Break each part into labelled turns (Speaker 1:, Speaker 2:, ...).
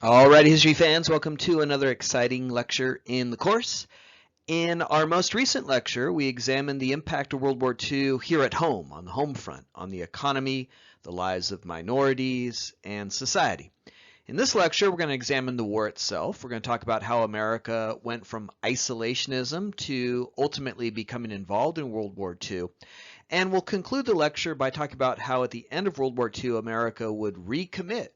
Speaker 1: All right, history fans, welcome to another exciting lecture in the course. In our most recent lecture, we examined the impact of World War II here at home, on the home front, on the economy, the lives of minorities, and society. In this lecture, we're going to examine the war itself. We're going to talk about how America went from isolationism to ultimately becoming involved in World War II. And we'll conclude the lecture by talking about how at the end of World War II, America would recommit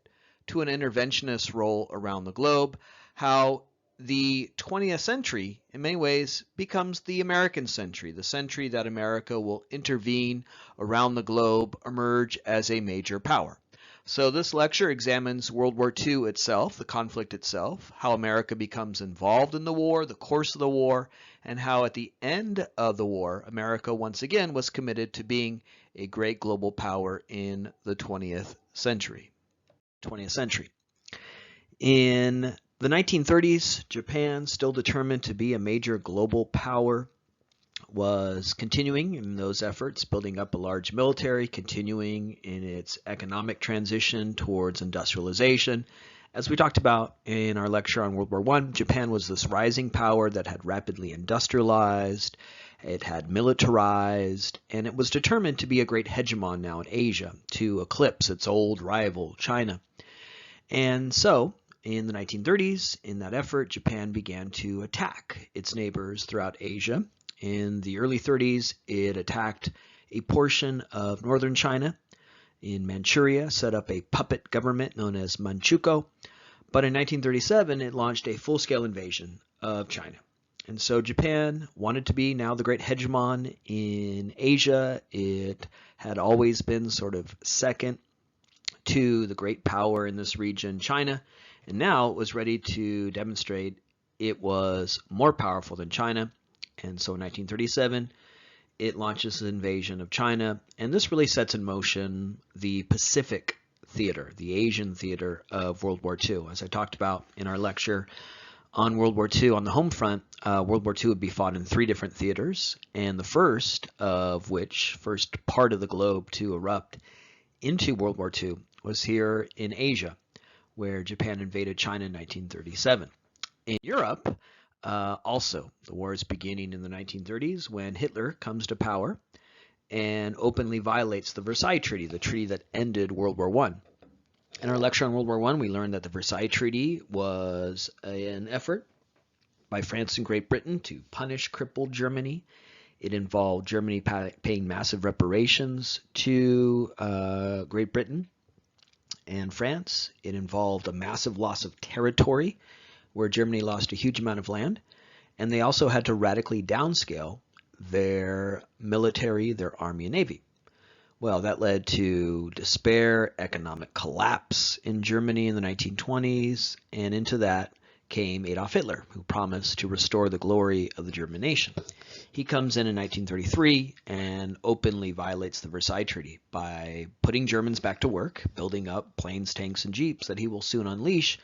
Speaker 1: to an interventionist role around the globe, how the 20th century, in many ways, becomes the American century, the century that America will intervene around the globe, emerge as a major power. So this lecture examines World War II itself, the conflict itself, how America becomes involved in the war, the course of the war, and how at the end of the war, America once again was committed to being a great global power in the 20th century. In the 1930s, Japan, still determined to be a major global power, was continuing in those efforts, building up a large military, continuing in its economic transition towards industrialization. As we talked about in our lecture on World War I, Japan was this rising power that had rapidly industrialized, it had militarized, and it was determined to be a great hegemon now in Asia, to eclipse its old rival, China. And so, in the 1930s, in that effort, Japan began to attack its neighbors throughout Asia. In the early 30s, it attacked a portion of northern China. In Manchuria, set up a puppet government known as Manchukuo. But in 1937, it launched a full-scale invasion of China. And so Japan wanted to be now the great hegemon in Asia. It had always been sort of second to the great power in this region, China, and now it was ready to demonstrate it was more powerful than China. And so in 1937, it launches an invasion of China, and this really sets in motion the Pacific theater, the Asian theater of World War II. As I talked about in our lecture on World War II on the home front, World War II would be fought in 3 different theaters, and the first of which, first part of the globe to erupt into World War II, was here in Asia, where Japan invaded China in 1937. In Europe, also, the war is beginning in the 1930s when Hitler comes to power and openly violates the Versailles Treaty, the treaty that ended World War I. In our lecture on World War I, we learned that the Versailles Treaty was an effort by France and Great Britain to punish crippled Germany. It involved Germany paying massive reparations to Great Britain and France. It involved a massive loss of territory, where Germany lost a huge amount of land, and they also had to radically downscale their military, their army and navy. Well, that led to despair, economic collapse in Germany in the 1920s, and into that came Adolf Hitler, who promised to restore the glory of the German nation. He comes in 1933 and openly violates the Versailles Treaty by putting Germans back to work, building up planes, tanks, and jeeps that he will soon unleash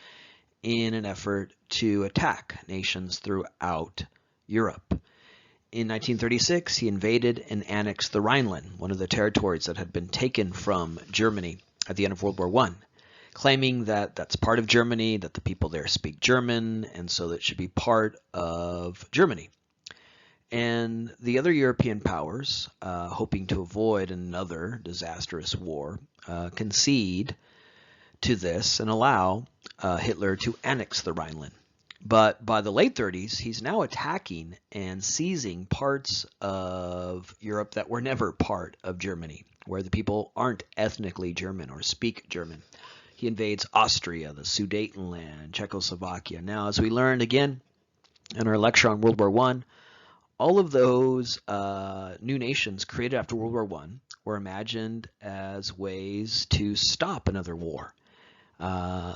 Speaker 1: in an effort to attack nations throughout Europe. In 1936, he invaded and annexed the Rhineland, one of the territories that had been taken from Germany at the end of World War I, claiming that that's part of Germany, that the people there speak German, and so that it should be part of Germany. And the other European powers, hoping to avoid another disastrous war, concede to this and allow Hitler to annex the Rhineland. But by the late 30s, he's now attacking and seizing parts of Europe that were never part of Germany, where the people aren't ethnically German or speak German. He invades Austria, the Sudetenland, Czechoslovakia. Now, as we learned again in our lecture on World War I, all of those new nations created after World War I were imagined as ways to stop another war.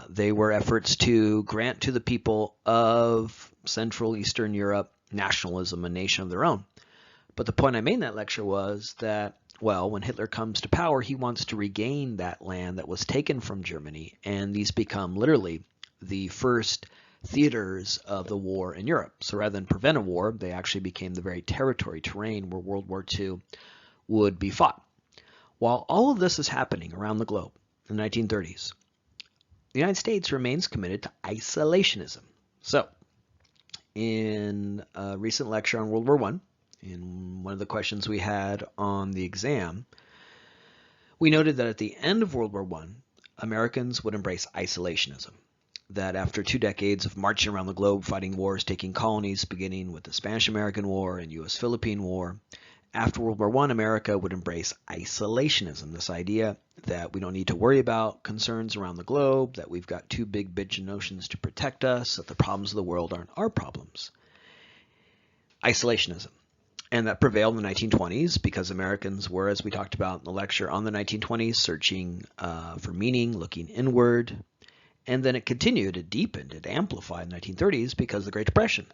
Speaker 1: They were efforts to grant to the people of Central Eastern Europe nationalism, a nation of their own. But the point I made in that lecture was that, well, when Hitler comes to power, he wants to regain that land that was taken from Germany, and these become literally the first theaters of the war in Europe. So rather than prevent a war, they actually became the very terrain where World War II would be fought. While all of this is happening around the globe in the 1930s, the United States remains committed to isolationism. So, in a recent lecture on World War I, in one of the questions we had on the exam, we noted that at the end of World War I, Americans would embrace isolationism. That after 2 decades of marching around the globe, fighting wars, taking colonies, beginning with the Spanish-American War and U.S.-Philippine War, after World War I, America would embrace isolationism, this idea that we don't need to worry about concerns around the globe, that we've got two big bitchin' oceans to protect us, that the problems of the world aren't our problems. Isolationism. And that prevailed in the 1920s because Americans were, as we talked about in the lecture on the 1920s, searching for meaning, looking inward. And then it continued, it deepened, it amplified in the 1930s because of the Great Depression.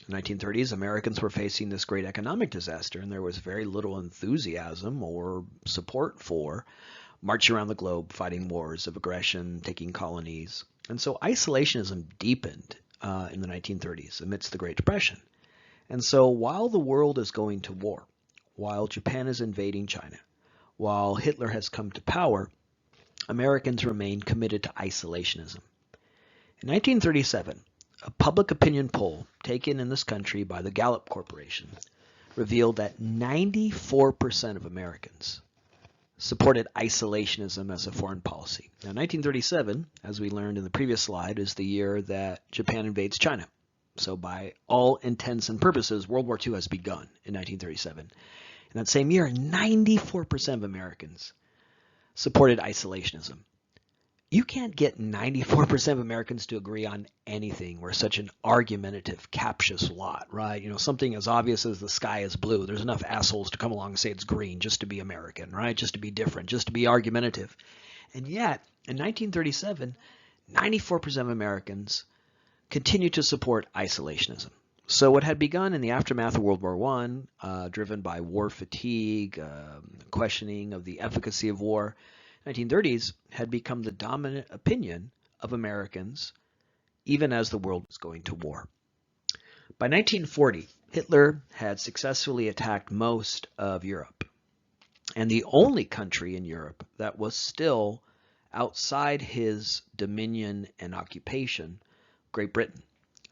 Speaker 1: In the 1930s, Americans were facing this great economic disaster, and there was very little enthusiasm or support for marching around the globe, fighting wars of aggression, taking colonies. And so isolationism deepened in the 1930s amidst the Great Depression. And so while the world is going to war, while Japan is invading China, while Hitler has come to power, Americans remain committed to isolationism. In 1937, a public opinion poll taken in this country by the Gallup Corporation revealed that 94% of Americans supported isolationism as a foreign policy. Now, 1937, as we learned in the previous slide, is the year that Japan invades China. So by all intents and purposes, World War II has begun in 1937. In that same year, 94% of Americans supported isolationism. You can't get 94% of Americans to agree on anything. We're such an argumentative, captious lot, right? You know, something as obvious as the sky is blue. There's enough assholes to come along and say it's green just to be American, right? Just to be different, just to be argumentative. And yet, in 1937, 94% of Americans continue to support isolationism. So what had begun in the aftermath of World War I, driven by war fatigue, questioning of the efficacy of war, 1930s had become the dominant opinion of Americans, even as the world was going to war. By 1940, Hitler had successfully attacked most of Europe, and the only country in Europe that was still outside his dominion and occupation, Great Britain.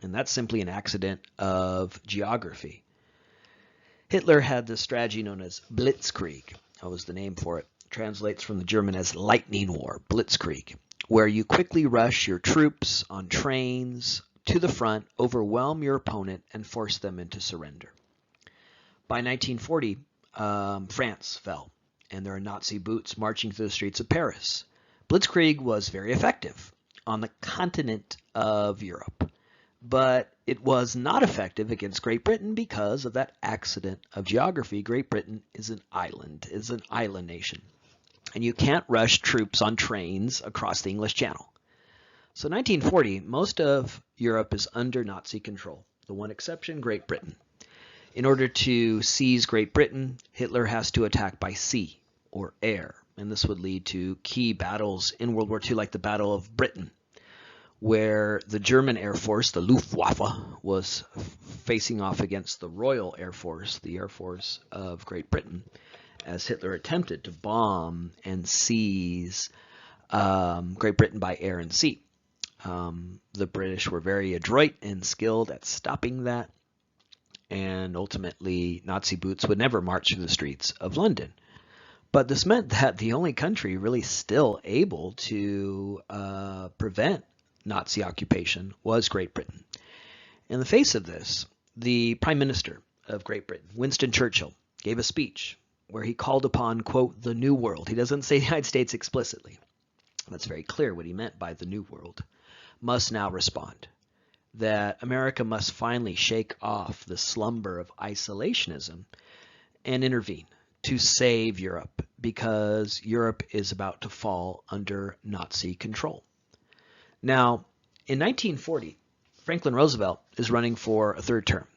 Speaker 1: And that's simply an accident of geography. Hitler had this strategy known as Blitzkrieg. That was the name for it. It translates from the German as lightning war, Blitzkrieg, where you quickly rush your troops on trains to the front, overwhelm your opponent, and force them into surrender. By 1940, France fell, and there are Nazi boots marching through the streets of Paris. Blitzkrieg was very effective on the continent of Europe, but it was not effective against Great Britain because of that accident of geography. Great Britain is an island nation, and you can't rush troops on trains across the English Channel. So 1940, most of Europe is under Nazi control, the one exception, Great Britain. In order to seize Great Britain, Hitler has to attack by sea or air, and this would lead to key battles in World War II, like the Battle of Britain, where the German Air Force, the Luftwaffe, was facing off against the Royal Air Force, the Air Force of Great Britain, as Hitler attempted to bomb and seize Great Britain by air and sea. The British were very adroit and skilled at stopping that, and ultimately Nazi boots would never march through the streets of London. But this meant that the only country really still able to prevent Nazi occupation was Great Britain. In the face of this, the Prime Minister of Great Britain, Winston Churchill, gave a speech where he called upon, quote, the New World. He doesn't say the United States explicitly. That's very clear what he meant by the New World. Must now respond. That America must finally shake off the slumber of isolationism and intervene to save Europe, because Europe is about to fall under Nazi control. Now, in 1940, Franklin Roosevelt is running for a third term.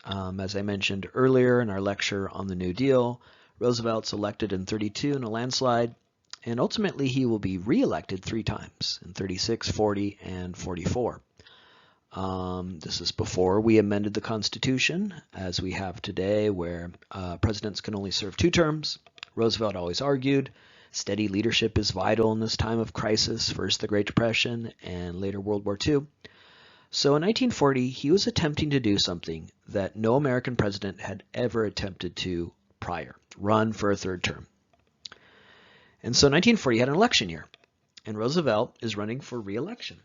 Speaker 1: As I mentioned earlier in our lecture on the New Deal, Roosevelt's elected in 32 in a landslide, and ultimately he will be re-elected 3 times, in 36, 40, and 44. This is before we amended the Constitution, as we have today, where presidents can only serve 2 terms. Roosevelt always argued Steady leadership is vital in this time of crisis, first the Great Depression and later World War II. So in 1940, he was attempting to do something that no American president had ever attempted to prior, run for a third term. And so 1940 had an election year, and Roosevelt is running for re-election.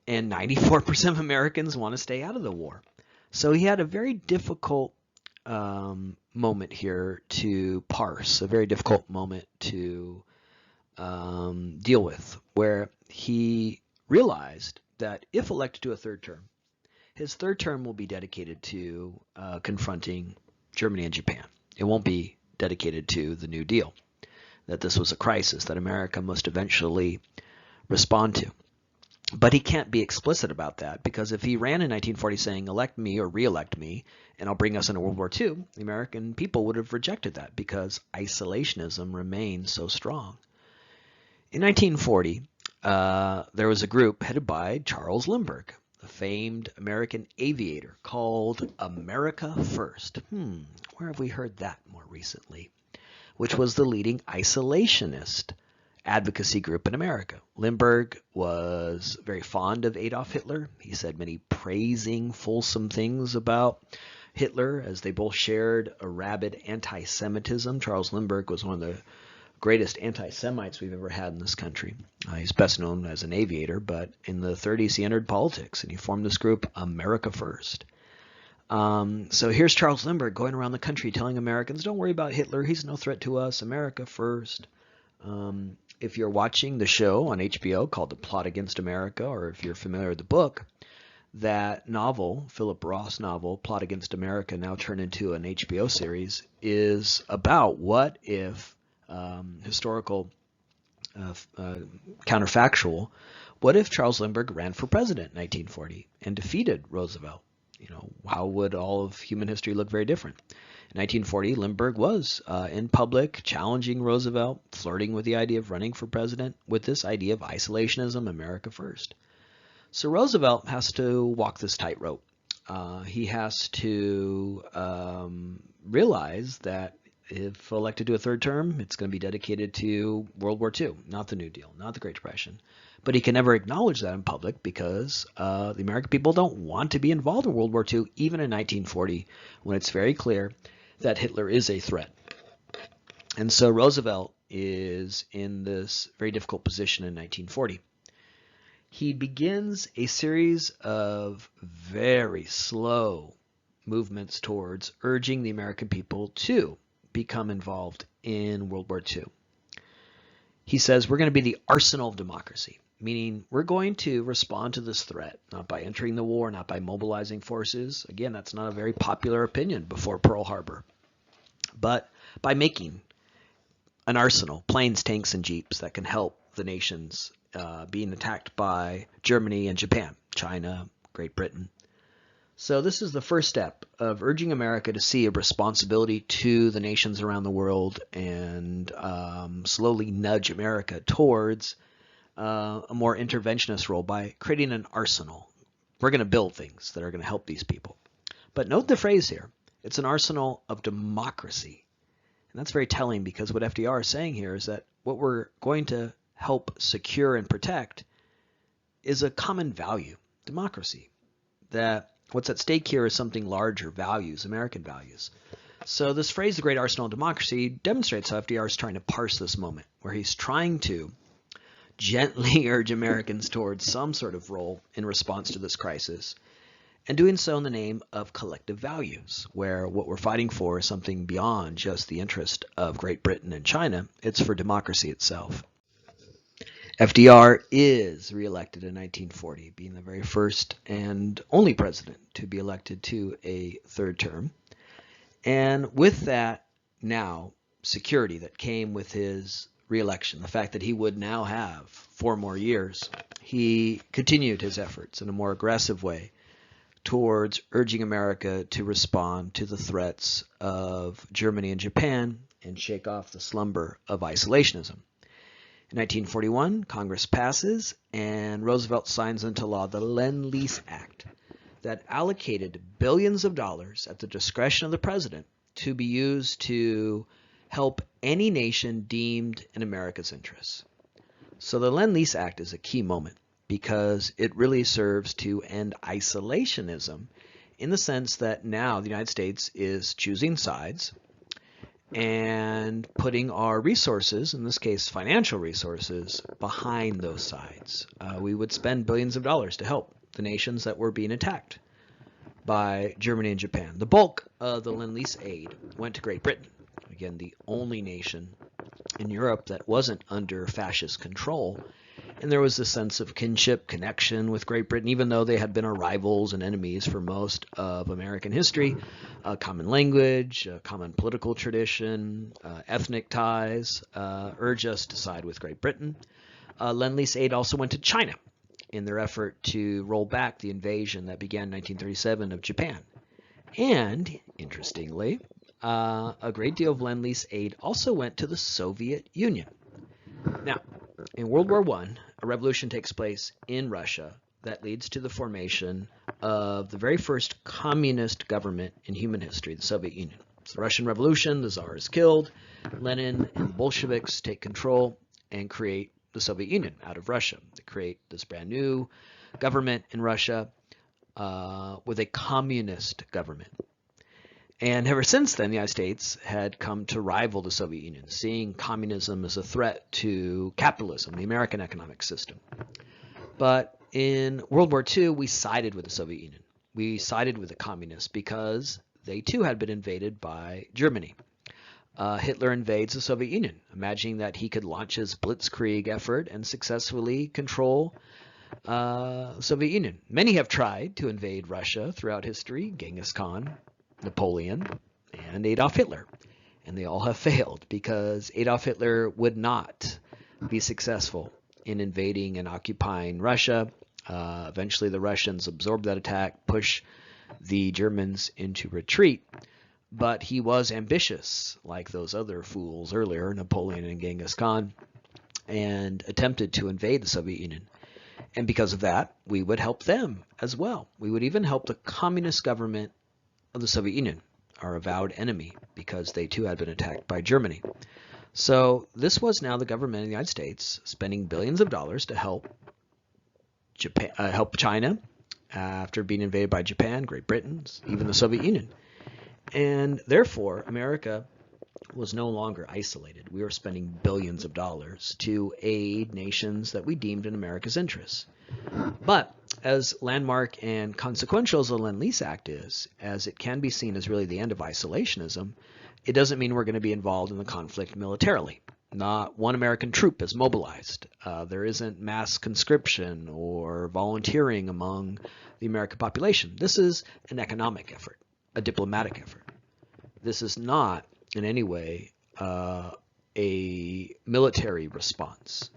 Speaker 1: And 94% of Americans want to stay out of the war. So he had a very difficult moment here to parse, a very difficult moment to deal with, where he realized that if elected to a third term, his third term will be dedicated to confronting Germany and Japan. It won't be dedicated to the New Deal, that this was a crisis that America must eventually respond to. But he can't be explicit about that, because if he ran in 1940 saying, elect me or re-elect me, and I'll bring us into World War II, the American people would have rejected that because isolationism remains so strong. In 1940, there was a group headed by Charles Lindbergh, the famed American aviator, called America First. Where have we heard that more recently? Which was the leading isolationist advocacy group in America. Lindbergh was very fond of Adolf Hitler. He said many praising, fulsome things about Hitler, as they both shared a rabid anti-Semitism. Charles Lindbergh was one of the greatest anti-Semites we've ever had in this country. He's best known as an aviator, but in the 30s he entered politics, and he formed this group, America First. So here's Charles Lindbergh going around the country telling Americans, don't worry about Hitler, he's no threat to us, America First. If you're watching the show on HBO called The Plot Against America, or if you're familiar with the book, that novel, Philip Roth's novel, Plot Against America, now turned into an HBO series, is about what if historical counterfactual, what if Charles Lindbergh ran for president in 1940 and defeated Roosevelt? How would all of human history look very different? In 1940, Lindbergh was in public challenging Roosevelt, flirting with the idea of running for president with this idea of isolationism, America First. So Roosevelt has to walk this tightrope. He has to realize that if elected to a third term, it's going to be dedicated to World War II, not the New Deal, not the Great Depression. But he can never acknowledge that in public because the American people don't want to be involved in World War II, even in 1940, when it's very clear that Hitler is a threat. And so Roosevelt is in this very difficult position in 1940. He begins a series of very slow movements towards urging the American people to become involved in World War II. He says, we're going to be the arsenal of democracy, meaning we're going to respond to this threat, not by entering the war, not by mobilizing forces. Again, that's not a very popular opinion before Pearl Harbor, but by making an arsenal, planes, tanks, and jeeps that can help the nations being attacked by Germany and Japan, China, Great Britain. So this is the first step of urging America to see a responsibility to the nations around the world and slowly nudge America towards a more interventionist role by creating an arsenal. We're going to build things that are going to help these people. But note the phrase here. It's an arsenal of democracy. And that's very telling, because what FDR is saying here is that what we're going to help secure and protect is a common value, democracy. That what's at stake here is something larger, values, American values. So this phrase, the great arsenal of democracy, demonstrates how FDR is trying to parse this moment, where he's trying to gently urge Americans towards some sort of role in response to this crisis, and doing so in the name of collective values, where what we're fighting for is something beyond just the interest of Great Britain and China. It's for democracy itself. FDR is reelected in 1940, being the very first and only president to be elected to a third term. And with that now security that came with his reelection, the fact that he would now have 4 more years, he continued his efforts in a more aggressive way towards urging America to respond to the threats of Germany and Japan and shake off the slumber of isolationism. In 1941, Congress passes, and Roosevelt signs into law the Len Lease Act that allocated billions of dollars at the discretion of the president to be used to help any nation deemed in America's interests. So the Len Lease Act is a key moment because it really serves to end isolationism in the sense that now the United States is choosing sides and putting our resources, in this case financial resources, behind those sides. We would spend billions of dollars to help the nations that were being attacked by Germany and Japan. The bulk of the Lend-Lease aid went to Great Britain, again the only nation in Europe that wasn't under fascist control. And there was a sense of kinship, connection with Great Britain, even though they had been our rivals and enemies for most of American history. A common language, a common political tradition, ethnic ties urge us to side with Great Britain. Lend-Lease aid also went to China in their effort to roll back the invasion that began in 1937 of Japan. And, interestingly, a great deal of Lend-Lease aid also went to the Soviet Union. Now, in World War I, a revolution takes place in Russia that leads to the formation of the very first communist government in human history, the Soviet Union. It's the Russian Revolution, the Tsar is killed, Lenin and the Bolsheviks take control and create the Soviet Union out of Russia. They create this brand new government in Russia with a communist government. And ever since then, the United States had come to rival the Soviet Union, seeing communism as a threat to capitalism, the American economic system. But in World War II, we sided with the Soviet Union. We sided with the communists because they too had been invaded by Germany. Hitler invades the Soviet Union, imagining that he could launch his blitzkrieg effort and successfully control the Soviet Union. Many have tried to invade Russia throughout history, Genghis Khan, Napoleon, and Adolf Hitler. And they all have failed because Adolf Hitler would not be successful in invading and occupying Russia. Eventually the Russians absorbed that attack, push the Germans into retreat. But he was ambitious, like those other fools earlier, Napoleon and Genghis Khan, and attempted to invade the Soviet Union. And because of that, we would help them as well. We would even help the communist government of the Soviet Union, our avowed enemy, because they too had been attacked by Germany. So this was now the government of the United States spending billions of dollars to help Japan, help China after being invaded by Japan, Great Britain, even the Soviet Union. And therefore, America was no longer isolated. We were spending billions of dollars to aid nations that we deemed in America's interests. But as landmark and consequential as the Lend-Lease Act is, as it can be seen as really the end of isolationism, it doesn't mean we're going to be involved in the conflict militarily. Not one American troop is mobilized. There isn't mass conscription or volunteering among the American population. This is an economic effort, a diplomatic effort. This is not in any way a military response.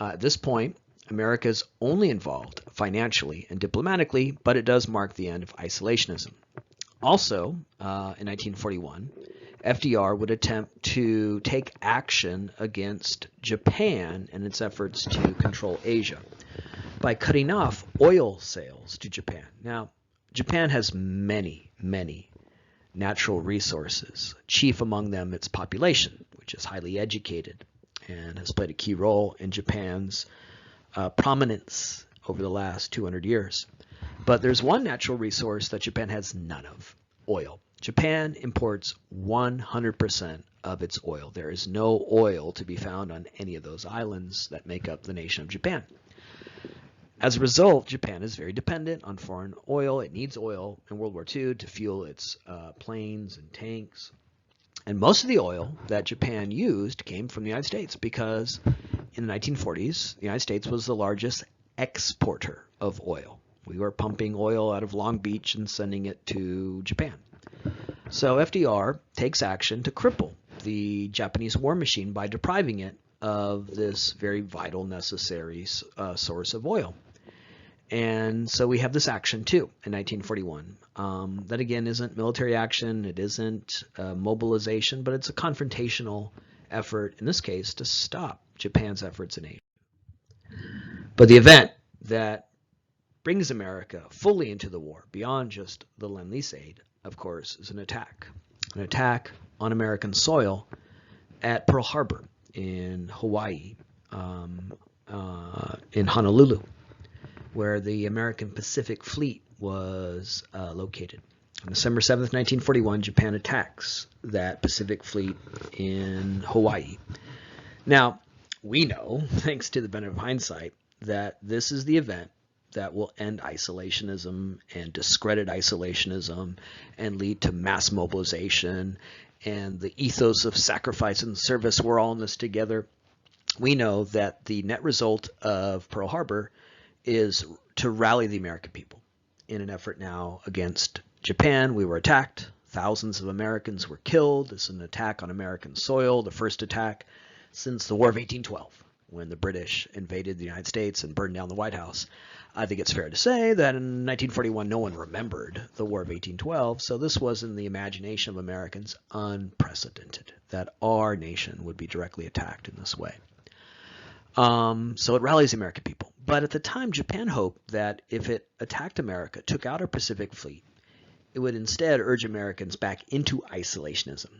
Speaker 1: At this point, America is only involved financially and diplomatically, but it does mark the end of isolationism. Also, in 1941, FDR would attempt to take action against Japan in its efforts to control Asia by cutting off oil sales to Japan. Now, Japan has many, many natural resources, chief among them its population, which is highly educated and has played a key role in Japan's prominence over the last 200 years. But there's one natural resource that Japan has none of: oil. Japan imports 100% of its oil. There is no oil to be found on any of those islands that make up the nation of Japan. As a result, Japan is very dependent on foreign oil. It needs oil in World War II to fuel its planes and tanks. And most of the oil that Japan used came from the United States because in the 1940s, the United States was the largest exporter of oil. We were pumping oil out of Long Beach and sending it to Japan. So FDR takes action to cripple the Japanese war machine by depriving it of this very vital, necessary source of oil. And so we have this action too in 1941. That again isn't military action, it isn't mobilization, but it's a confrontational effort, in this case, to stop Japan's efforts in Asia. But the event that brings America fully into the war, beyond just the Lend-Lease aid, of course, is an attack on American soil at Pearl Harbor in Hawaii, in Honolulu, where the American Pacific Fleet was located. On December 7th, 1941, Japan attacks that Pacific Fleet in Hawaii. Now, we know, thanks to the benefit of hindsight, that this is the event that will end isolationism and discredit isolationism and lead to mass mobilization and the ethos of sacrifice and service. We're all in this together. We know that the net result of Pearl Harbor is to rally the American people in an effort now against Japan. We were attacked. Thousands of Americans were killed. This is an attack on American soil, the first attack since the War of 1812, when the British invaded the United States and burned down the White House. I think it's fair to say that in 1941, no one remembered the War of 1812, so this was in the imagination of Americans unprecedented, that our nation would be directly attacked in this way. So it rallies the American people. But at the time, Japan hoped that if it attacked America, took out our Pacific Fleet, it would instead urge Americans back into isolationism.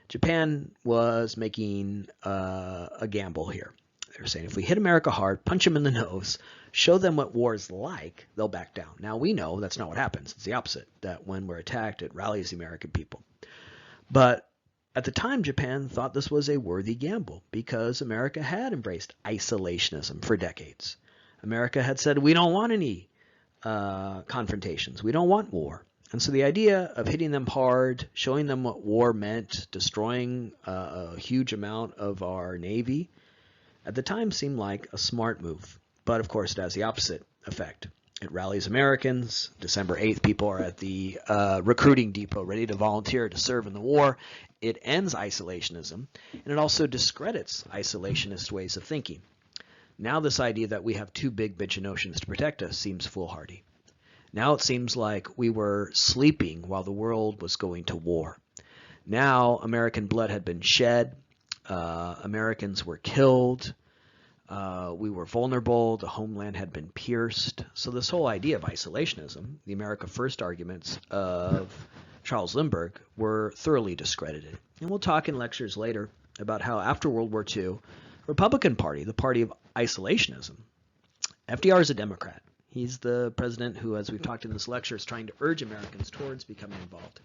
Speaker 1: Japan was making a gamble here. They were saying, if we hit America hard, punch them in the nose, show them what war is like, they'll back down. Now, we know that's not what happens. It's the opposite, that when we're attacked, it rallies the American people. But at the time, Japan thought this was a worthy gamble because America had embraced isolationism for decades. America had said, we don't want any confrontations. We don't want war. And so the idea of hitting them hard, showing them what war meant, destroying a huge amount of our Navy, at the time seemed like a smart move. But of course, it has the opposite effect. It rallies Americans. December 8th, people are at the recruiting depot ready to volunteer to serve in the war. It ends isolationism, and it also discredits isolationist ways of thinking. Now this idea that we have two big bitchin' oceans to protect us seems foolhardy. Now it seems like we were sleeping while the world was going to war. Now American blood had been shed. Americans were killed. We were vulnerable. The homeland had been pierced. So this whole idea of isolationism, the America First arguments of Charles Lindbergh, were thoroughly discredited. And we'll talk in lectures later about how after World War II, Republican Party, the party of isolationism, FDR is a Democrat. He's the president who, as we've talked in this lecture, is trying to urge Americans towards becoming involved.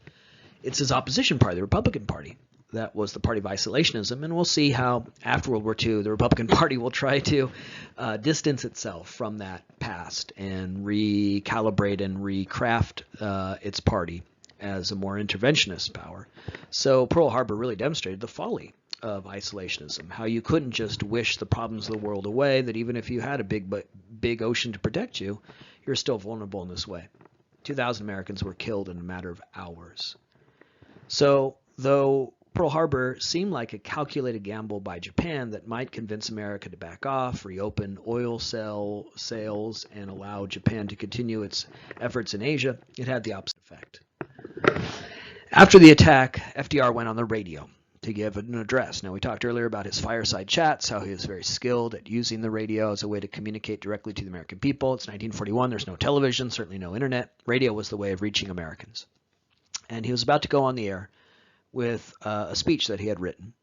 Speaker 1: It's his opposition party, the Republican Party, that was the party of isolationism, and we'll see how after World War II, the Republican Party will try to distance itself from that past and recalibrate and recraft its party as a more interventionist power. So Pearl Harbor really demonstrated the folly of isolationism, how you couldn't just wish the problems of the world away, that even if you had a big ocean to protect you, you're still vulnerable in this way. 2,000 Americans were killed in a matter of hours. So though Pearl Harbor seemed like a calculated gamble by Japan that might convince America to back off, reopen oil sales, and allow Japan to continue its efforts in Asia, it had the opposite effect. After the attack, FDR went on the radio to give an address. Now, we talked earlier about his fireside chats, how he was very skilled at using the radio as a way to communicate directly to the American people. It's 1941. There's no television, certainly no internet. Radio was the way of reaching Americans. And he was about to go on the air with a speech that he had written.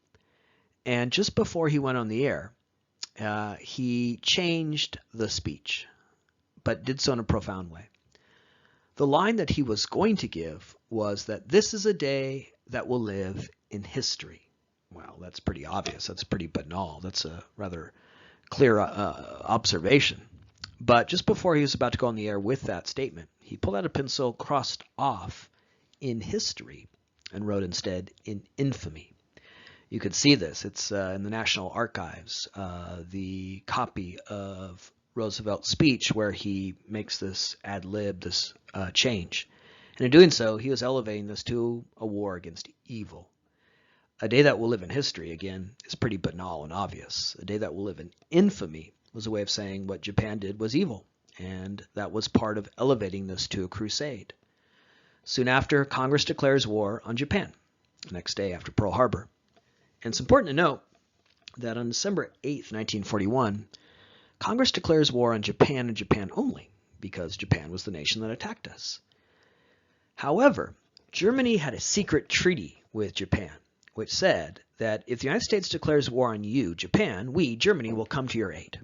Speaker 1: And just before he went on the air, he changed the speech, but did so in a profound way. The line that he was going to give was that this is a day that will live in history. Well, that's pretty obvious. That's pretty banal. That's a rather clear observation. But just before he was about to go on the air with that statement, he pulled out a pencil, crossed off in history, and wrote instead in infamy. You could see this. It's in the National Archives, the copy of Roosevelt's speech where he makes this ad lib, this change. And in doing so, he was elevating this to a war against evil. A day that will live in history, again, is pretty banal and obvious. A day that will live in infamy was a way of saying what Japan did was evil, and that was part of elevating this to a crusade. Soon after, Congress declares war on Japan, the next day after Pearl Harbor. And it's important to note that on December 8th, 1941, Congress declares war on Japan and Japan only, because Japan was the nation that attacked us. However, Germany had a secret treaty with Japan, which said that if the United States declares war on you, Japan, we, Germany, will come to your aid.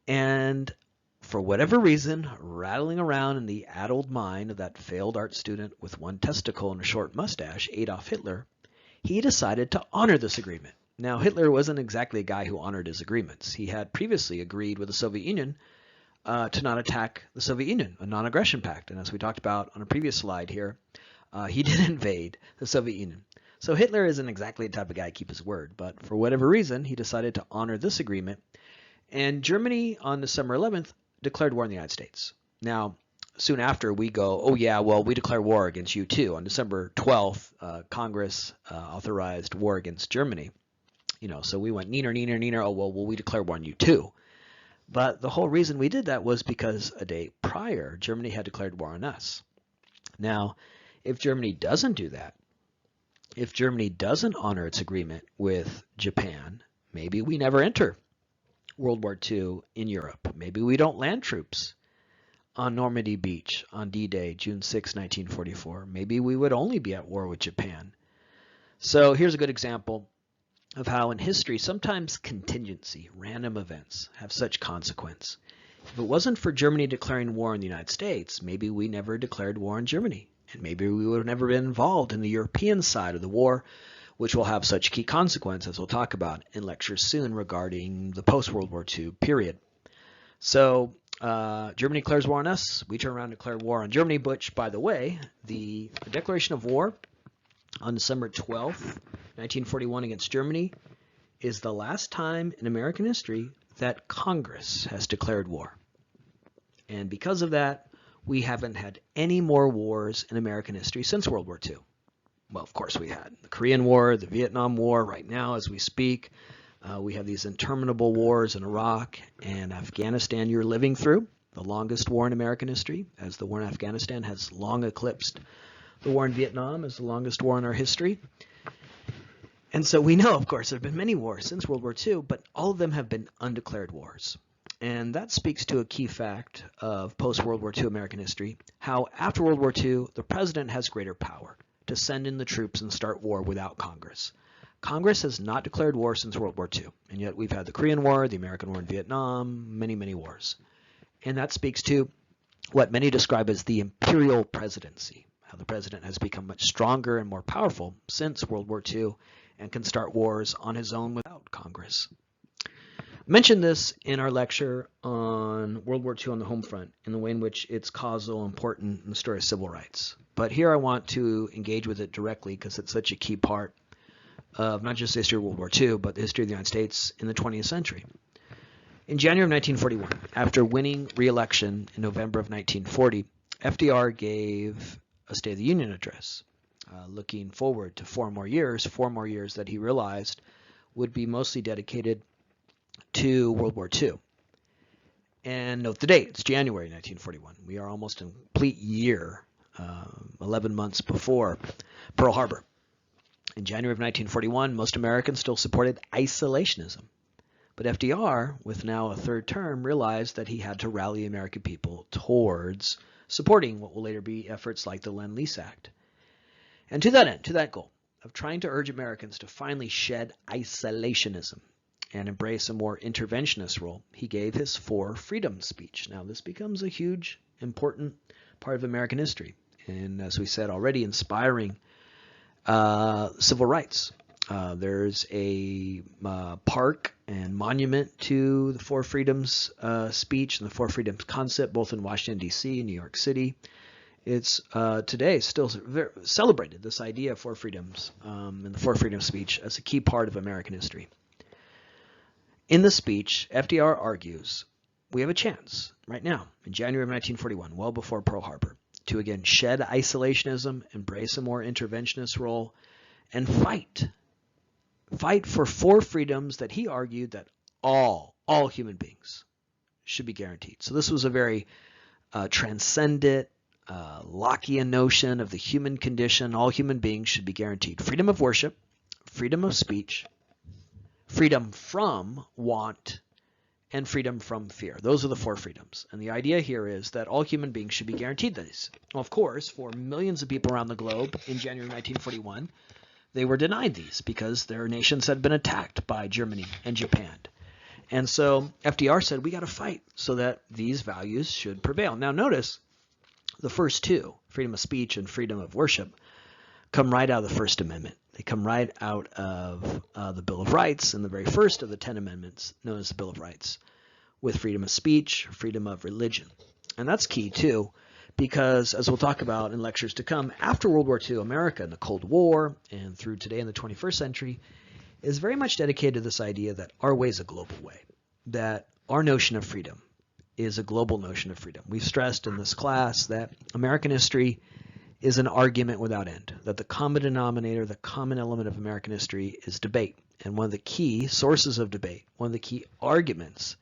Speaker 1: And for whatever reason, rattling around in the addled mind of that failed art student with one testicle and a short mustache, Adolf Hitler, he decided to honor this agreement. Now, Hitler wasn't exactly a guy who honored his agreements. He had previously agreed with the Soviet Union to not attack the Soviet Union, a non-aggression pact. And as we talked about on a previous slide here, he did invade the Soviet Union. So Hitler isn't exactly the type of guy to keep his word, but for whatever reason, he decided to honor this agreement. And Germany, on December 11th, declared war on the United States. Now, soon after, we go, oh yeah, well, we declare war against you too. On December 12th, Congress authorized war against Germany. So we went neener, oh, well, we declare war on you too. But the whole reason we did that was because a day prior, Germany had declared war on us. Now, if Germany doesn't do that, if Germany doesn't honor its agreement with Japan, maybe we never enter World War II in Europe. Maybe we don't land troops on Normandy Beach on D-Day, June 6, 1944. Maybe we would only be at war with Japan. So here's a good example of how in history sometimes contingency, random events, have such consequence. If it wasn't for Germany declaring war on the United States, maybe we never declared war on Germany. And maybe we would have never been involved in the European side of the war, which will have such key consequences, as we'll talk about in lectures soon regarding the post-World War II period. So Germany declares war on us. We turn around and declare war on Germany, which, by the way, the declaration of war on December 12th, 1941 against Germany is the last time in American history that Congress has declared war. And because of that, we haven't had any more wars in American history since World War II. Well, of course we had the Korean War, the Vietnam War. Right now, as we speak, we have these interminable wars in Iraq and Afghanistan you're living through, the longest war in American history, as the war in Afghanistan has long eclipsed the war in Vietnam as the longest war in our history. And so we know, of course, there have been many wars since World War II, but all of them have been undeclared wars. And that speaks to a key fact of post-World War II American history, how after World War II, the president has greater power to send in the troops and start war without Congress. Congress has not declared war since World War II, and yet we've had the Korean War, the American War in Vietnam, many, many wars. And that speaks to what many describe as the imperial presidency, how the president has become much stronger and more powerful since World War II and can start wars on his own without Congress. I mentioned this in our lecture on World War II on the home front, in the way in which it's causal, important in the story of civil rights. But here I want to engage with it directly because it's such a key part of not just the history of World War II, but the history of the United States in the 20th century. In January of 1941, after winning re-election in November of 1940, FDR gave a State of the Union address, looking forward to 4 more years that he realized would be mostly dedicated to World War II. And note the date, it's January 1941. We are almost a complete year, 11 months before Pearl Harbor. In January of 1941, most Americans still supported isolationism. But FDR, with now a third term, realized that he had to rally the American people towards supporting what will later be efforts like the Len Lease Act. And to that end, to that goal of trying to urge Americans to finally shed isolationism and embrace a more interventionist role, he gave his 4 Freedoms speech. Now, this becomes a huge, important part of American history, and as we said already, inspiring civil rights. There's a park and monument to the 4 Freedoms speech and the 4 Freedoms concept, both in Washington, D.C. and New York City. It's today still celebrated, this idea of 4 Freedoms and the 4 Freedoms speech as a key part of American history. In the speech, FDR argues we have a chance right now, in January of 1941, well before Pearl Harbor, to again shed isolationism, embrace a more interventionist role, and fight for 4 freedoms that he argued that all human beings should be guaranteed. So this was a very transcendent, Lockean notion of the human condition. All human beings should be guaranteed freedom of worship, freedom of speech, freedom from want, and freedom from fear. Those are the 4 freedoms. And the idea here is that all human beings should be guaranteed these. Well, of course, for millions of people around the globe in January 1941, they were denied these because their nations had been attacked by Germany and Japan. And so FDR said, we got to fight so that these values should prevail. Now notice the first two, freedom of speech and freedom of worship, come right out of the First Amendment. They come right out of the Bill of Rights, and the very first of the 10 amendments, known as the Bill of Rights, with freedom of speech, freedom of religion. And that's key too, because as we'll talk about in lectures to come, after World War II, America in the Cold War and through today in the 21st century is very much dedicated to this idea that our way is a global way, that our notion of freedom is a global notion of freedom. We've stressed in this class that American history is an argument without end, that the common denominator, the common element of American history is debate. And one of the key sources of debate, one of the key arguments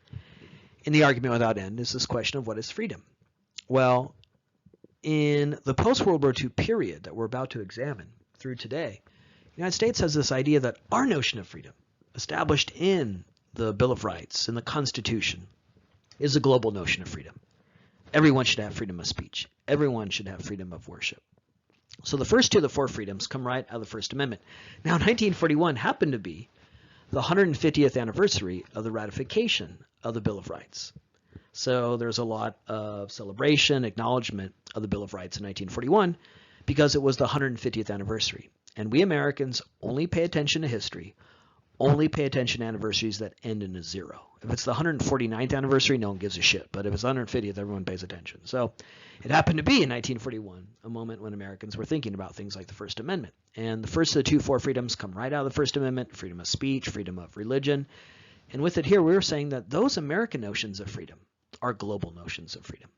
Speaker 1: in the argument without end is this question of what is freedom. Well, in the post-World War II period that we're about to examine through today, the United States has this idea that our notion of freedom, established in the Bill of Rights, in the Constitution, is a global notion of freedom. Everyone should have freedom of speech. Everyone should have freedom of worship. So the first two of the four freedoms come right out of the First Amendment. Now, 1941 happened to be the 150th anniversary of the ratification of the Bill of Rights. So there's a lot of celebration, acknowledgement of the Bill of Rights in 1941 because it was the 150th anniversary. And we Americans only pay attention to history, only pay attention to anniversaries that end in a zero. If it's the 149th anniversary, no one gives a shit. But if it's the 150th, everyone pays attention. So it happened to be in 1941, a moment when Americans were thinking about things like the First Amendment. And the first of the two four freedoms come right out of the First Amendment, freedom of speech, freedom of religion. And with it here, we were saying that those American notions of freedom are global notions of freedom.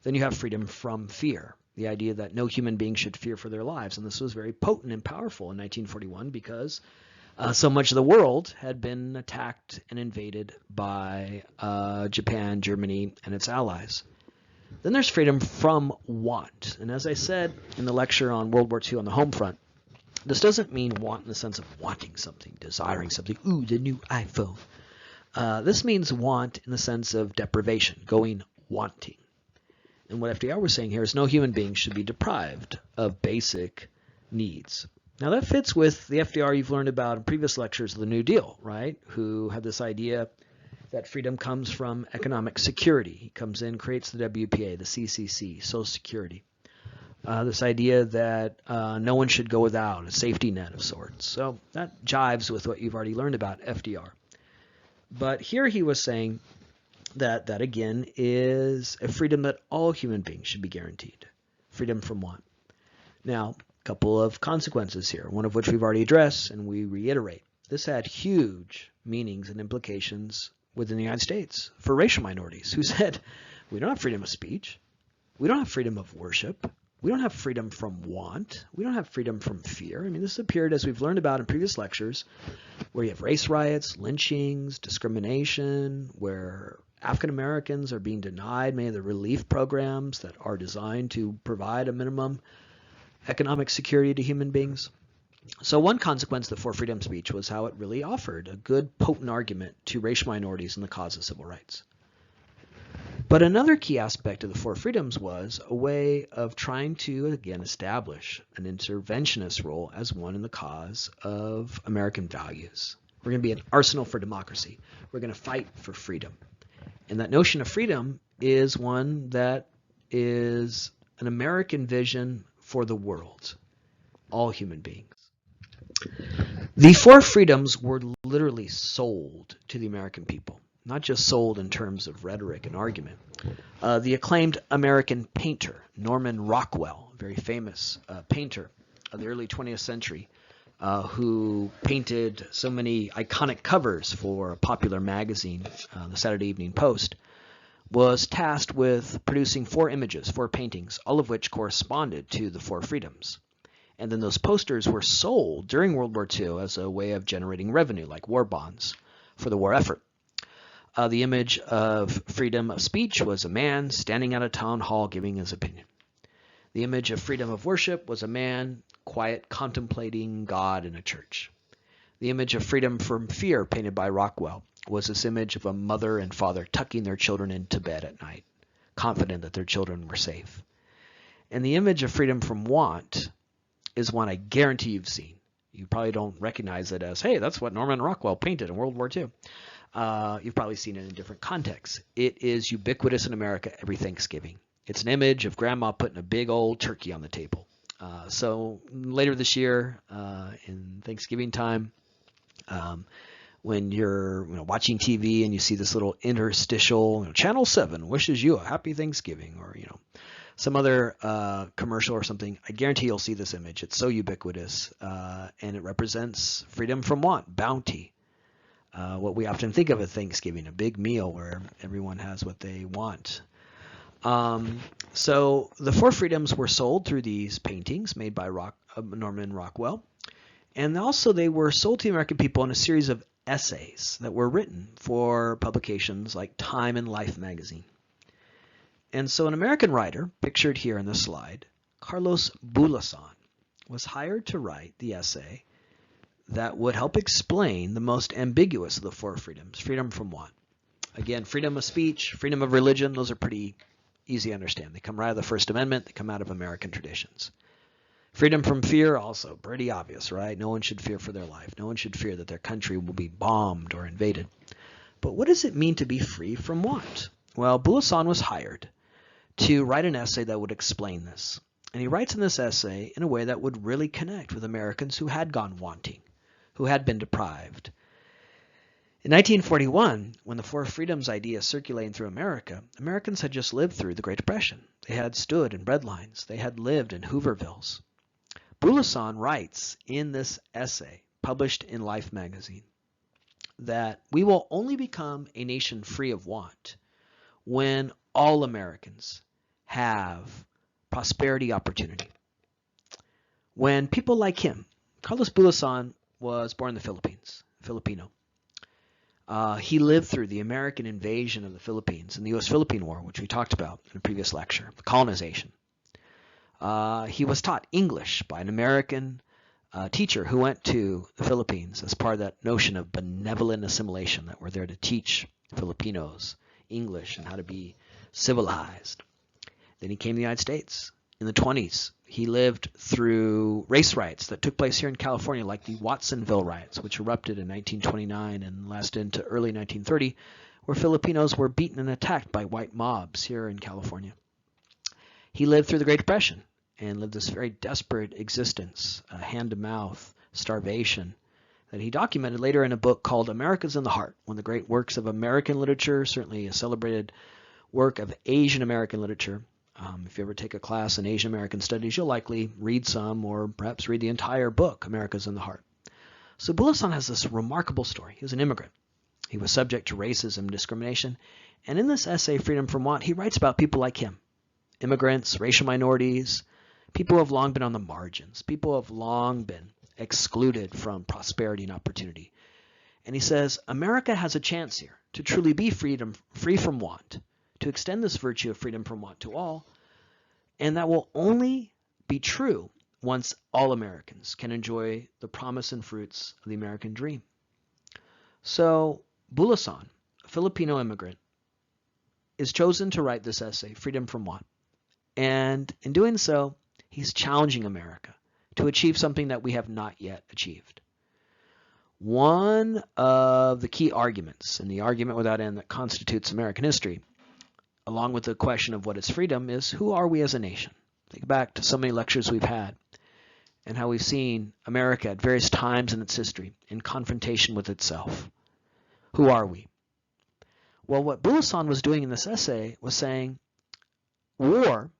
Speaker 1: Then you have freedom from fear, the idea that no human being should fear for their lives. And this was very potent and powerful in 1941 because so much of the world had been attacked and invaded by Japan, Germany, and its allies. Then there's freedom from want. And as I said in the lecture on World War II on the home front, this doesn't mean want in the sense of wanting something, desiring something, ooh, the new iPhone. This means want in the sense of deprivation, going wanting. And what FDR was saying here is no human being should be deprived of basic needs. Now that fits with the FDR you've learned about in previous lectures of the New Deal, right? Who had this idea that freedom comes from economic security. He comes in, creates the WPA, the CCC, Social Security. This idea that no one should go without, a safety net of sorts. So that jives with what you've already learned about FDR. But here he was saying that that again is a freedom that all human beings should be guaranteed. Freedom from want. Now, couple of consequences here, one of which we've already addressed and we reiterate. This had huge meanings and implications within the United States for racial minorities who said, we don't have freedom of speech, we don't have freedom of worship, we don't have freedom from want, we don't have freedom from fear. I mean, this is a period, as we've learned about in previous lectures, where you have race riots, lynchings, discrimination, where African Americans are being denied many of the relief programs that are designed to provide a minimum economic security to human beings. So one consequence of the Four Freedom speech was how it really offered a good, potent argument to racial minorities in the cause of civil rights. But another key aspect of the Four Freedoms was a way of trying to, again, establish an interventionist role as one in the cause of American values. We're going to be an arsenal for democracy. We're going to fight for freedom. And that notion of freedom is one that is an American vision for the world, all human beings. The Four Freedoms were literally sold to the American people, not just sold in terms of rhetoric and argument. The acclaimed American painter, Norman Rockwell, a very famous painter of the early 20th century, who painted so many iconic covers for a popular magazine, the Saturday Evening Post, was tasked with producing four paintings, all of which corresponded to the Four Freedoms. And then those posters were sold during World War II as a way of generating revenue, like war bonds for the war effort. The image of freedom of speech was a man standing at a town hall giving his opinion. The image of freedom of worship was a man quiet contemplating God in a church. The image of freedom from fear painted by Rockwell was this image of a mother and father tucking their children into bed at night, confident that their children were safe. And the image of freedom from want is one I guarantee you've seen. You probably don't recognize it as, hey, that's what Norman Rockwell painted in World War II. You've probably seen it in different contexts. It is ubiquitous in America every Thanksgiving. It's an image of grandma putting a big old turkey on the table. So later this year, in Thanksgiving time, when you're watching TV and you see this little interstitial, Channel 7 wishes you a happy Thanksgiving, or some other commercial or something, I guarantee you'll see this image. It's so ubiquitous, and it represents freedom from want, bounty. What we often think of at Thanksgiving, a big meal where everyone has what they want. So the four freedoms were sold through these paintings made by Norman Rockwell. And also they were sold to the American people in a series of essays that were written for publications like Time and Life magazine. And so an American writer, pictured here in this slide, Carlos Bulasan, was hired to write the essay that would help explain the most ambiguous of the four freedoms, freedom from want. Again, freedom of speech, freedom of religion, those are pretty easy to understand. They come right out of the First Amendment. They come out of American traditions. Freedom from fear, also pretty obvious, right? No one should fear for their life. No one should fear that their country will be bombed or invaded. But what does it mean to be free from want? Well, Bulasan was hired to write an essay that would explain this. And he writes in this essay in a way that would really connect with Americans who had gone wanting, who had been deprived. In 1941, when the Four Freedoms idea circulated through America, Americans had just lived through the Great Depression. They had stood in bread lines. They had lived in Hoovervilles. Bulasan writes in this essay, published in Life magazine, that we will only become a nation free of want when all Americans have prosperity opportunity. When people like him, Carlos Bulasan was born in the Philippines, Filipino. He lived through the American invasion of the Philippines and the U.S.-Philippine War, which we talked about in a previous lecture, colonization. He was taught English by an American teacher who went to the Philippines as part of that notion of benevolent assimilation, that we're there to teach Filipinos English and how to be civilized. Then he came to the United States. In the 20s, he lived through race riots that took place here in California, like the Watsonville riots, which erupted in 1929 and lasted into early 1930, where Filipinos were beaten and attacked by white mobs here in California. He lived through the Great Depression and lived this very desperate existence, hand-to-mouth, starvation, that he documented later in a book called America's in the Heart, one of the great works of American literature, certainly a celebrated work of Asian American literature. If you ever take a class in Asian American studies, you'll likely read some or perhaps read the entire book, America's in the Heart. So Bulasan has this remarkable story. He was an immigrant. He was subject to racism and discrimination. And in this essay, Freedom from Want, he writes about people like him, immigrants, racial minorities, people who have long been on the margins, people who have long been excluded from prosperity and opportunity. And he says, America has a chance here to truly be free from want, to extend this virtue of freedom from want to all, and that will only be true once all Americans can enjoy the promise and fruits of the American dream. So Bulasan, a Filipino immigrant, is chosen to write this essay, Freedom from Want. And in doing so, he's challenging America to achieve something that we have not yet achieved. One of the key arguments, and the argument without end that constitutes American history, along with the question of what is freedom, is who are we as a nation? Think back to so many lectures we've had and how we've seen America at various times in its history in confrontation with itself. Who are we? Well, what Bulasan was doing in this essay was saying war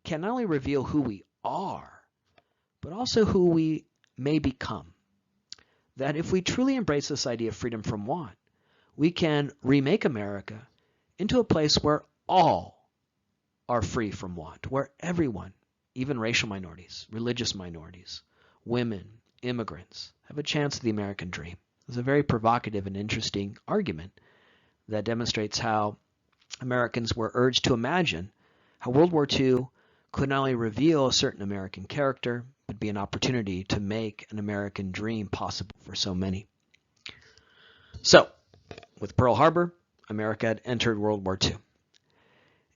Speaker 1: can not only reveal who we are, but also who we may become. That if we truly embrace this idea of freedom from want, we can remake America into a place where all are free from want, where everyone, even racial minorities, religious minorities, women, immigrants, have a chance at the American dream. It's a very provocative and interesting argument that demonstrates how Americans were urged to imagine how World War II could not only reveal a certain American character, but be an opportunity to make an American dream possible for so many. So, with Pearl Harbor, America had entered World War II.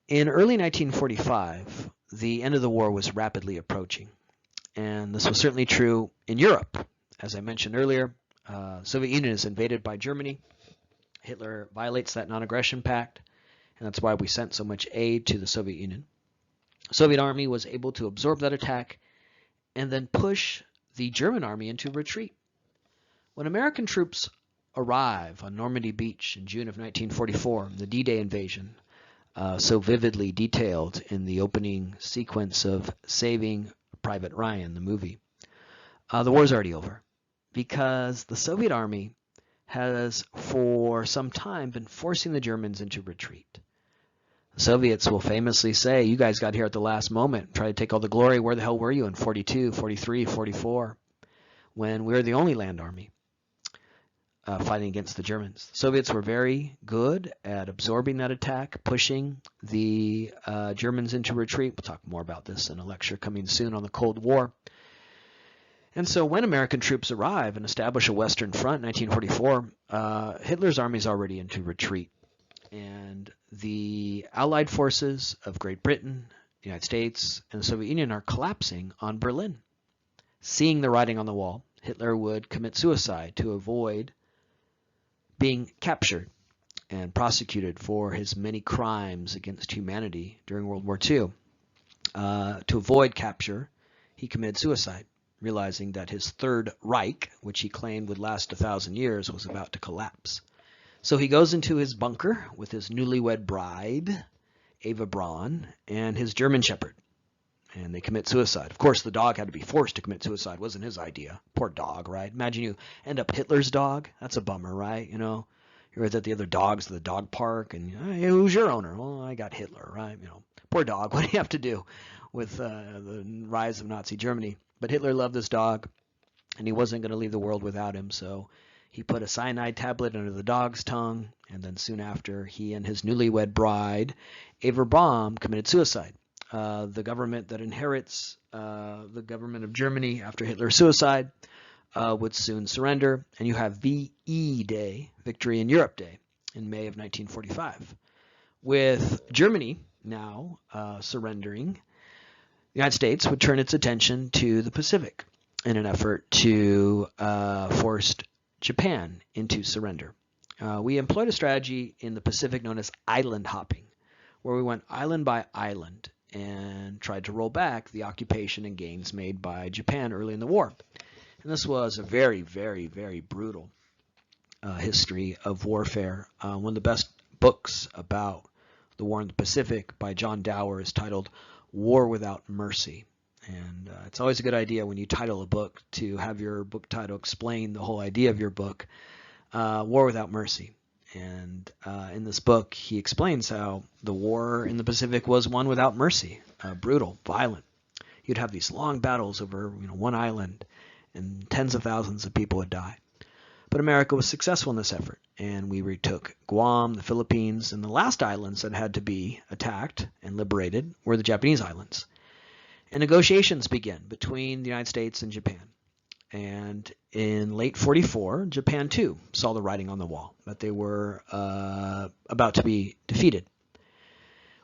Speaker 1: In early 1945, the end of the war was rapidly approaching, and this was certainly true in Europe as I mentioned earlier, Soviet Union is invaded by Germany. Hitler violates that non-aggression pact, and that's why we sent so much aid to the Soviet Union. The Soviet army was able to absorb that attack and then push the German army into retreat. When American troops arrive on Normandy Beach in June of 1944, the D-Day invasion, so vividly detailed in the opening sequence of Saving Private Ryan, the movie, the war's already over, because the Soviet army has for some time been forcing the Germans into retreat. The Soviets will famously say, you guys got here at the last moment, try to take all the glory. Where the hell were you in 42, 43, 44, when we were the only land army fighting against the Germans? The Soviets were very good at absorbing that attack, pushing the Germans into retreat. We'll talk more about this in a lecture coming soon on the Cold War. And so when American troops arrive and establish a Western Front in 1944, Hitler's army is already into retreat. And the Allied forces of Great Britain, the United States, and the Soviet Union are collapsing on Berlin. Seeing the writing on the wall, Hitler would commit suicide to avoid being captured and prosecuted for his many crimes against humanity during World War II. To avoid capture, he committed suicide, realizing that his Third Reich, which he claimed would last 1,000 years, was about to collapse. So he goes into his bunker with his newlywed bride, Eva Braun, and his German Shepherd, and they commit suicide. Of course, the dog had to be forced to commit suicide. It wasn't his idea. Poor dog, right? Imagine you end up Hitler's dog. That's a bummer, right? You know, you're at the other dogs at the dog park, and hey, who's your owner? Well, I got Hitler, right? You know, poor dog. What do you have to do with the rise of Nazi Germany? But Hitler loved this dog, and he wasn't going to leave the world without him, so he put a cyanide tablet under the dog's tongue, and then soon after, he and his newlywed bride, Eva Braun, committed suicide. The government that inherits the government of Germany after Hitler's suicide would soon surrender, and you have VE Day, Victory in Europe Day, in May of 1945. With Germany now surrendering, the United States would turn its attention to the Pacific in an effort to force Japan into surrender. We employed a strategy in the Pacific known as island hopping, where we went island by island and tried to roll back the occupation and gains made by Japan early in the war. And this was a very, very, very brutal history of warfare. One of the best books about the war in the Pacific by John Dower is titled War Without Mercy. And it's always a good idea when you title a book to have your book title explain the whole idea of your book, War Without Mercy. And in this book, he explains how the war in the Pacific was one without mercy, brutal, violent. You'd have these long battles over one island, and tens of thousands of people would die. But America was successful in this effort, and we retook Guam, the Philippines, and the last islands that had to be attacked and liberated were the Japanese islands. And negotiations began between the United States and Japan. And in late 44, Japan too saw the writing on the wall that they were about to be defeated.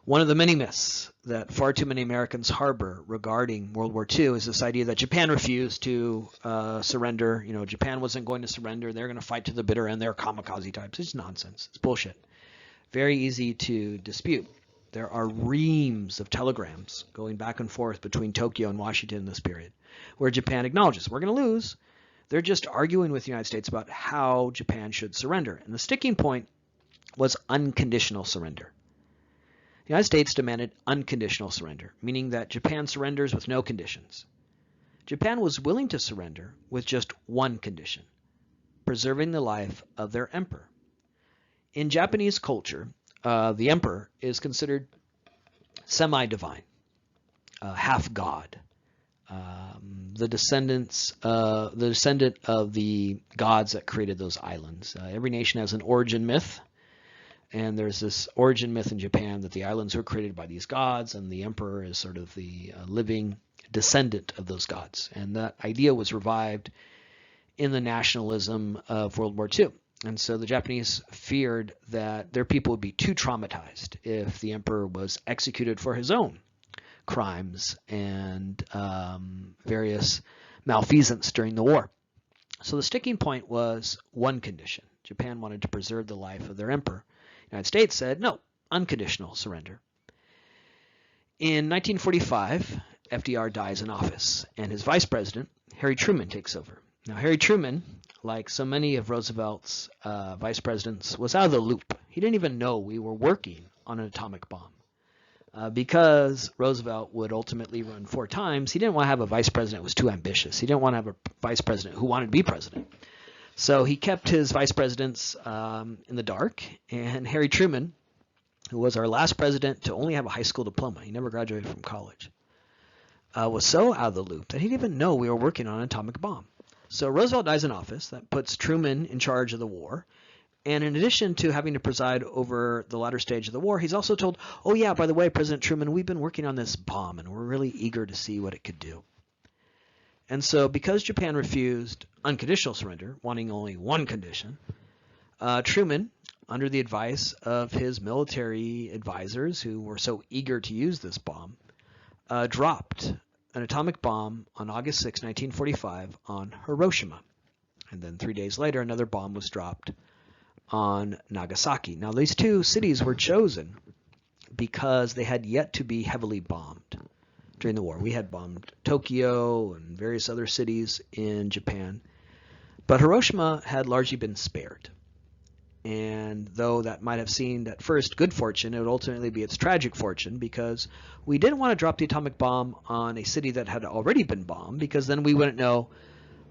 Speaker 1: One of the many myths that far too many Americans harbor regarding World War II is this idea that Japan refused to surrender. Japan wasn't going to surrender. They're going to fight to the bitter end. They're kamikaze types. It's nonsense. It's bullshit. Very easy to dispute. There are reams of telegrams going back and forth between Tokyo and Washington in this period, where Japan acknowledges we're going to lose. They're just arguing with the United States about how Japan should surrender. And the sticking point was unconditional surrender. The United States demanded unconditional surrender, meaning that Japan surrenders with no conditions. Japan was willing to surrender with just one condition: preserving the life of their emperor. In Japanese culture, the emperor is considered semi-divine, half god, the descendant of the gods that created those islands. Every nation has an origin myth, and there's this origin myth in Japan that the islands were created by these gods, and the emperor is sort of the living descendant of those gods. And that idea was revived in the nationalism of World War II. And so the Japanese feared that their people would be too traumatized if the emperor was executed for his own crimes and various malfeasance during the war. So the sticking point was one condition. Japan wanted to preserve the life of their emperor. The United States said, no, unconditional surrender. In 1945, FDR dies in office, and his vice president, Harry Truman, takes over. Now, Harry Truman, like so many of Roosevelt's vice presidents, was out of the loop. He didn't even know we were working on an atomic bomb. Because Roosevelt would ultimately run 4 times, he didn't want to have a vice president who was too ambitious. He didn't want to have a vice president who wanted to be president. So he kept his vice presidents in the dark, and Harry Truman, who was our last president to only have a high school diploma, he never graduated from college, was so out of the loop that he didn't even know we were working on an atomic bomb. So Roosevelt dies in office. That puts Truman in charge of the war. And in addition to having to preside over the latter stage of the war, he's also told, oh yeah, by the way, President Truman, we've been working on this bomb, and we're really eager to see what it could do. And so because Japan refused unconditional surrender, wanting only one condition, Truman, under the advice of his military advisors who were so eager to use this bomb, dropped an atomic bomb on August 6, 1945 on Hiroshima. And then 3 days later, another bomb was dropped on Nagasaki. Now, these 2 cities were chosen because they had yet to be heavily bombed during the war. We had bombed Tokyo and various other cities in Japan, but Hiroshima had largely been spared. And though that might have seemed at first good fortune, it would ultimately be its tragic fortune, because we didn't want to drop the atomic bomb on a city that had already been bombed, because then we wouldn't know,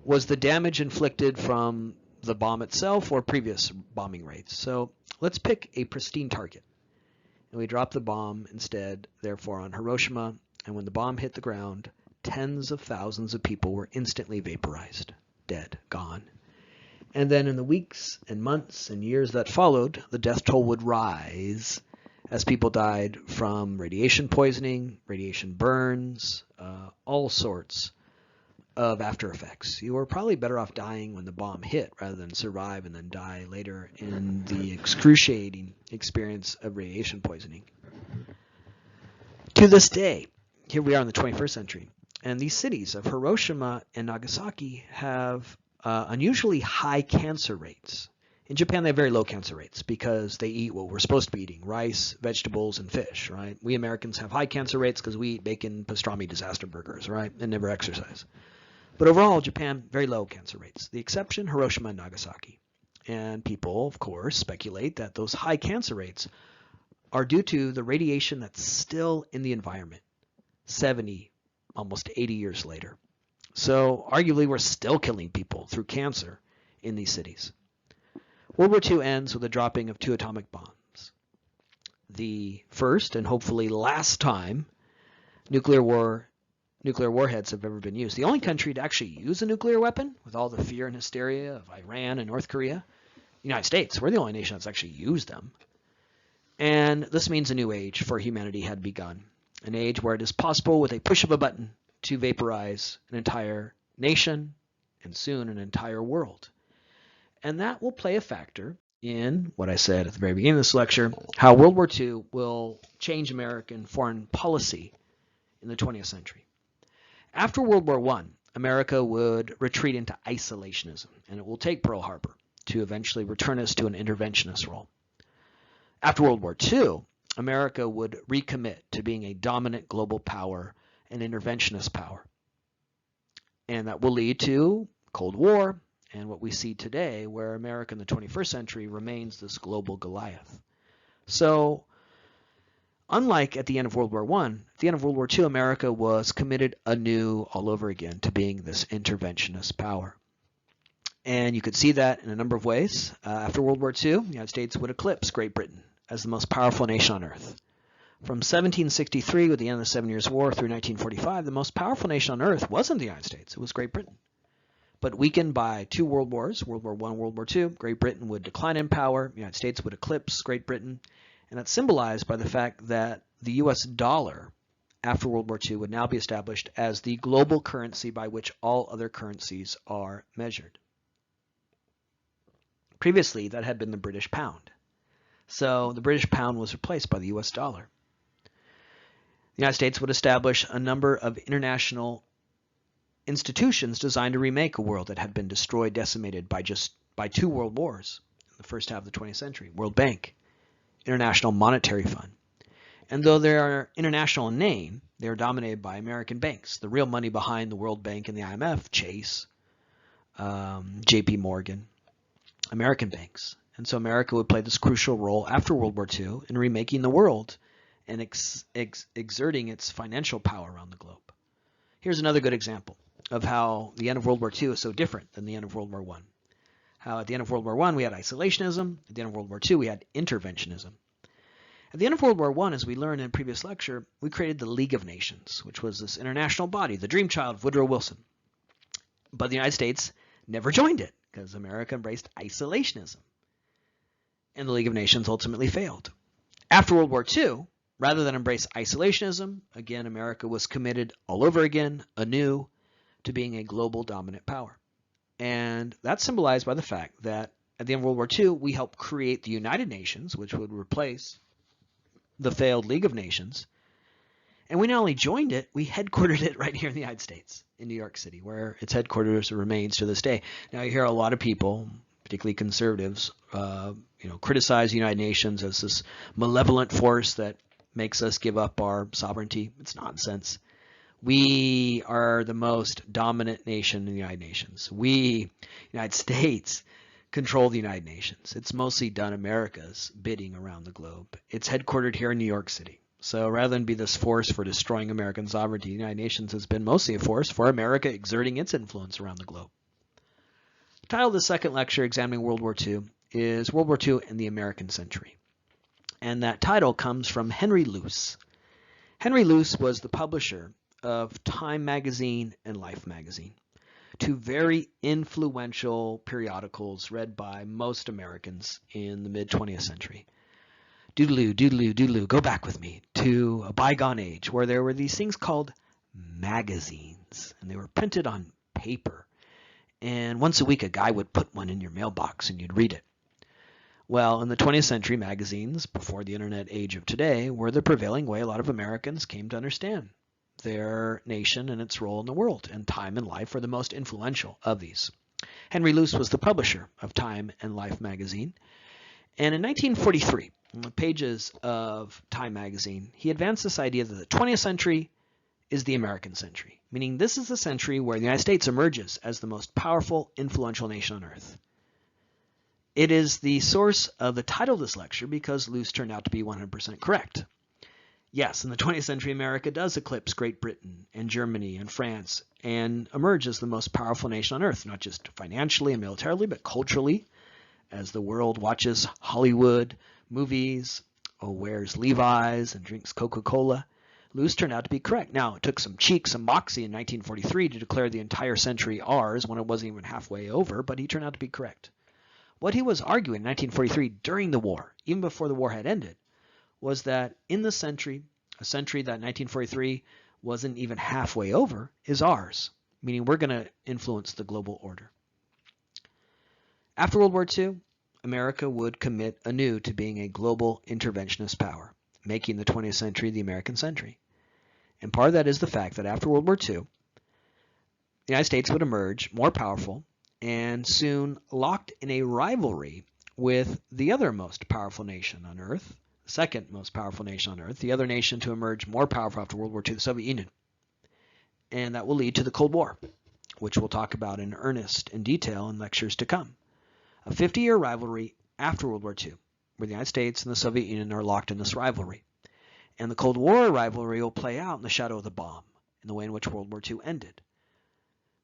Speaker 1: was the damage inflicted from the bomb itself or previous bombing rates. So let's pick a pristine target. And we dropped the bomb instead, therefore, on Hiroshima. And when the bomb hit the ground, tens of thousands of people were instantly vaporized, dead, gone. And then in the weeks and months and years that followed, the death toll would rise as people died from radiation poisoning, radiation burns, all sorts of after effects. You were probably better off dying when the bomb hit rather than survive and then die later in the excruciating experience of radiation poisoning. To this day, here we are in the 21st century, and these cities of Hiroshima and Nagasaki have unusually high cancer rates. In Japan, they have very low cancer rates because they eat what we're supposed to be eating: rice, vegetables, and fish, right? We Americans have high cancer rates because we eat bacon, pastrami, disaster burgers, right? And never exercise. But overall, Japan, very low cancer rates. The exception, Hiroshima and Nagasaki. And people, of course, speculate that those high cancer rates are due to the radiation that's still in the environment 70, almost 80 years later. So arguably, we're still killing people through cancer in these cities. World War II ends with the dropping of 2 atomic bombs. The first and hopefully last time nuclear warheads have ever been used. The only country to actually use a nuclear weapon, with all the fear and hysteria of Iran and North Korea, the United States. We're the only nation that's actually used them. And this means a new age for humanity had begun. An age where it is possible with a push of a button to vaporize an entire nation and soon an entire world. And that will play a factor in what I said at the very beginning of this lecture, how World War II will change American foreign policy in the 20th century. After World War I, America would retreat into isolationism, and it will take Pearl Harbor to eventually return us to an interventionist role. After World War II, America would recommit to being a dominant global power, an interventionist power. And that will lead to Cold War and what we see today, where America in the 21st century remains this global Goliath. So, unlike at the end of World War I, at the end of World War II, America was committed anew all over again to being this interventionist power. And you could see that in a number of ways. After World War II, the United States would eclipse Great Britain as the most powerful nation on earth. From 1763, with the end of the 7 Years' War, through 1945, the most powerful nation on earth wasn't the United States, it was Great Britain. But weakened by 2 world wars, World War I, World War II, Great Britain would decline in power, the United States would eclipse Great Britain, and that's symbolized by the fact that the US dollar, after World War II, would now be established as the global currency by which all other currencies are measured. Previously, that had been the British pound. So the British pound was replaced by the US dollar. The United States would establish a number of international institutions designed to remake a world that had been destroyed, decimated by two world wars in the first half of the 20th century. World Bank, International Monetary Fund. And though they are international in name, they are dominated by American banks. The real money behind the World Bank and the IMF, Chase, JP Morgan, American banks. And so America would play this crucial role after World War II in remaking the world and exerting its financial power around the globe. Here's another good example of how the end of World War II is so different than the end of World War I. How at the end of World War I we had isolationism, at the end of World War II we had interventionism. At the end of World War I, as we learned in a previous lecture, we created the League of Nations, which was this international body, the dream child of Woodrow Wilson. But the United States never joined it because America embraced isolationism. And the League of Nations ultimately failed. After World War II, rather than embrace isolationism, again, America was committed all over again, anew, to being a global dominant power. And that's symbolized by the fact that at the end of World War II, we helped create the United Nations, which would replace the failed League of Nations. And we not only joined it, we headquartered it right here in the United States, in New York City, where its headquarters remains to this day. Now, you hear a lot of people, particularly conservatives, criticize the United Nations as this malevolent force that makes us give up our sovereignty. It's nonsense. We are the most dominant nation in the United Nations. We, United States, control the United Nations. It's mostly done America's bidding around the globe. It's headquartered here in New York City. So rather than be this force for destroying American sovereignty, the United Nations has been mostly a force for America exerting its influence around the globe. The title of the second lecture, examining World War II, is World War II and the American Century. And that title comes from Henry Luce. Henry Luce was the publisher of Time magazine and Life magazine, two very influential periodicals read by most Americans in the mid-20th century. Doodaloo, doodaloo, doodaloo, go back with me to a bygone age where there were these things called magazines, and they were printed on paper. And once a week, a guy would put one in your mailbox and you'd read it. Well, in the 20th century, magazines, before the internet age of today, were the prevailing way a lot of Americans came to understand their nation and its role in the world, and Time and Life were the most influential of these. Henry Luce was the publisher of Time and Life magazine, and in 1943, in the pages of Time magazine, he advanced this idea that the 20th century is the American century, meaning this is the century where the United States emerges as the most powerful, influential nation on earth. It is the source of the title of this lecture because Luce turned out to be 100% correct. Yes, in the 20th century, America does eclipse Great Britain and Germany and France and emerge as the most powerful nation on earth, not just financially and militarily, but culturally, as the world watches Hollywood movies, wears Levi's, and drinks Coca-Cola. Luce turned out to be correct. Now, it took some cheek, some moxie in 1943 to declare the entire century ours when it wasn't even halfway over, but he turned out to be correct. What he was arguing in 1943 during the war, even before the war had ended, was that in the century, a century that 1943 wasn't even halfway over, is ours, meaning we're going to influence the global order. After World War II, America would commit anew to being a global interventionist power, making the 20th century the American century. And part of that is the fact that after World War II, the United States would emerge more powerful and soon locked in a rivalry with the other most powerful nation on earth, the second most powerful nation on earth, the other nation to emerge more powerful after World War II, the Soviet Union. And that will lead to the Cold War, which we'll talk about in earnest in detail in lectures to come. A 50-year rivalry after World War II, where the United States and the Soviet Union are locked in this rivalry. And the Cold War rivalry will play out in the shadow of the bomb, in the way in which World War II ended.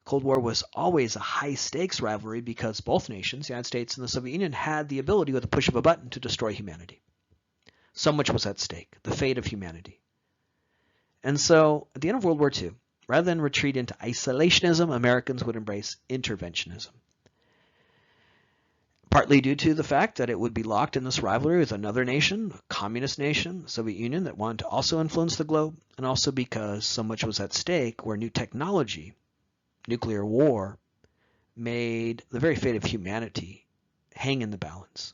Speaker 1: Cold War was always a high-stakes rivalry because both nations, the United States and the Soviet Union, had the ability with the push of a button to destroy humanity. So much was at stake, the fate of humanity. And so, at the end of World War II, rather than retreat into isolationism, Americans would embrace interventionism. Partly due to the fact that it would be locked in this rivalry with another nation, a communist nation, the Soviet Union, that wanted to also influence the globe, and also because so much was at stake where new technology, nuclear war, made the very fate of humanity hang in the balance.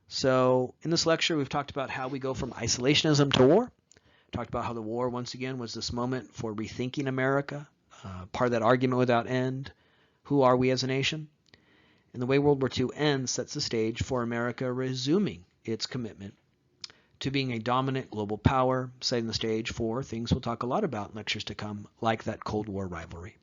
Speaker 1: So in this lecture, we've talked about how we go from isolationism to war, talked about how the war, once again, was this moment for rethinking America, part of that argument without end. Who are we as a nation? And the way World War II ends sets the stage for America resuming its commitment to being a dominant global power, setting the stage for things we'll talk a lot about in lectures to come, like that Cold War rivalry.